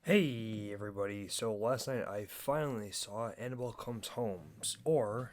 Hey everybody, so last night I finally saw Annabelle Comes Home, or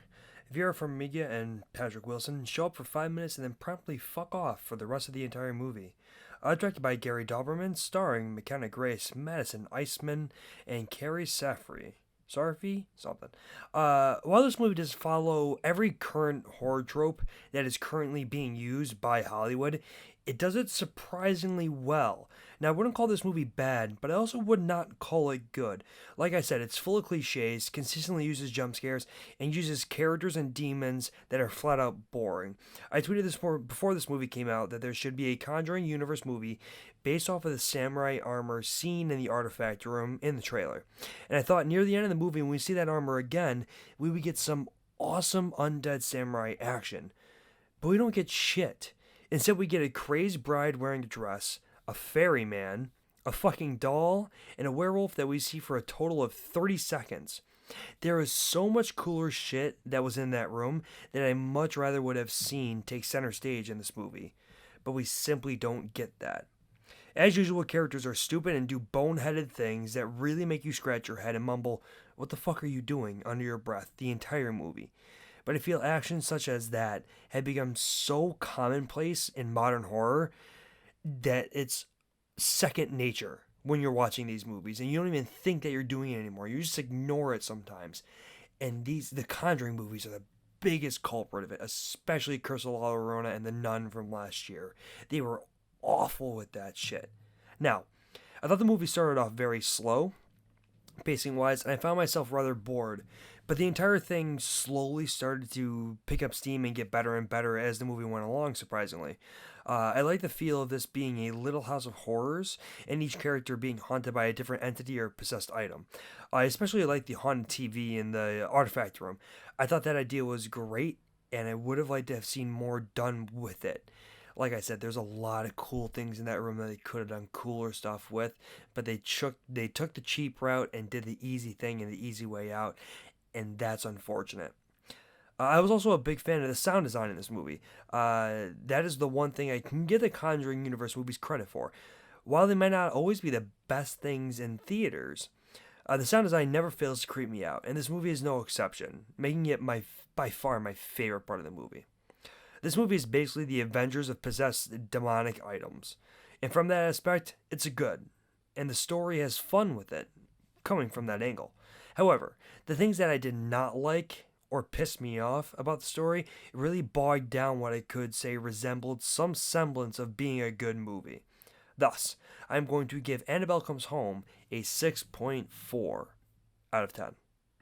Vera Farmiga and Patrick Wilson show up for 5 minutes and then promptly fuck off for the rest of the entire movie. Directed by Gary Doberman, starring McKenna Grace, Madison Iceman, and Carrie Safry. Sarfi? Something. While this movie does follow every current horror trope that is currently being used by Hollywood, it does it surprisingly well. Now, I wouldn't call this movie bad, but I also would not call it good. Like I said, it's full of cliches, consistently uses jump scares, and uses characters and demons that are flat out boring. I tweeted this before this movie came out that there should be a Conjuring Universe movie based off of the samurai armor seen in the artifact room in the trailer. And I thought near the end of the movie, when we see that armor again, we would get some awesome undead samurai action. But we don't get shit. Instead, we get a crazed bride wearing a dress, a ferryman, a fucking doll, and a werewolf that we see for a total of 30 seconds. There is so much cooler shit that was in that room that I much rather would have seen take center stage in this movie. But we simply don't get that. As usual, characters are stupid and do boneheaded things that really make you scratch your head and mumble, "What the fuck are you doing?" under your breath the entire movie. But I feel actions such as that have become so commonplace in modern horror that it's second nature when you're watching these movies and you don't even think that you're doing it anymore. You just ignore it sometimes. And the Conjuring movies are the biggest culprit of it, especially Curse of La Llorona and The Nun from last year. They were awful with that shit. Now, I thought the movie started off very slow, pacing wise, and I found myself rather bored. But the entire thing slowly started to pick up steam and get better and better as the movie went along, surprisingly. I like the feel of this being a little house of horrors, and each character being haunted by a different entity or possessed item. I especially like the haunted TV in the artifact room. I thought that idea was great, and I would have liked to have seen more done with it. Like I said, there's a lot of cool things in that room that they could have done cooler stuff with, but they took the cheap route and did the easy thing and the easy way out, and that's unfortunate. I was also a big fan of the sound design in this movie. That is the one thing I can give the Conjuring Universe movies credit for. While they might not always be the best things in theaters, the sound design never fails to creep me out, and this movie is no exception, making it by far my favorite part of the movie. This movie is basically the Avengers of possessed demonic items, and from that aspect, it's a good, and the story has fun with it, coming from that angle. However, the things that I did not like or pissed me off about the story really bogged down what I could say resembled some semblance of being a good movie. Thus, I'm going to give Annabelle Comes Home a 6.4 out of 10.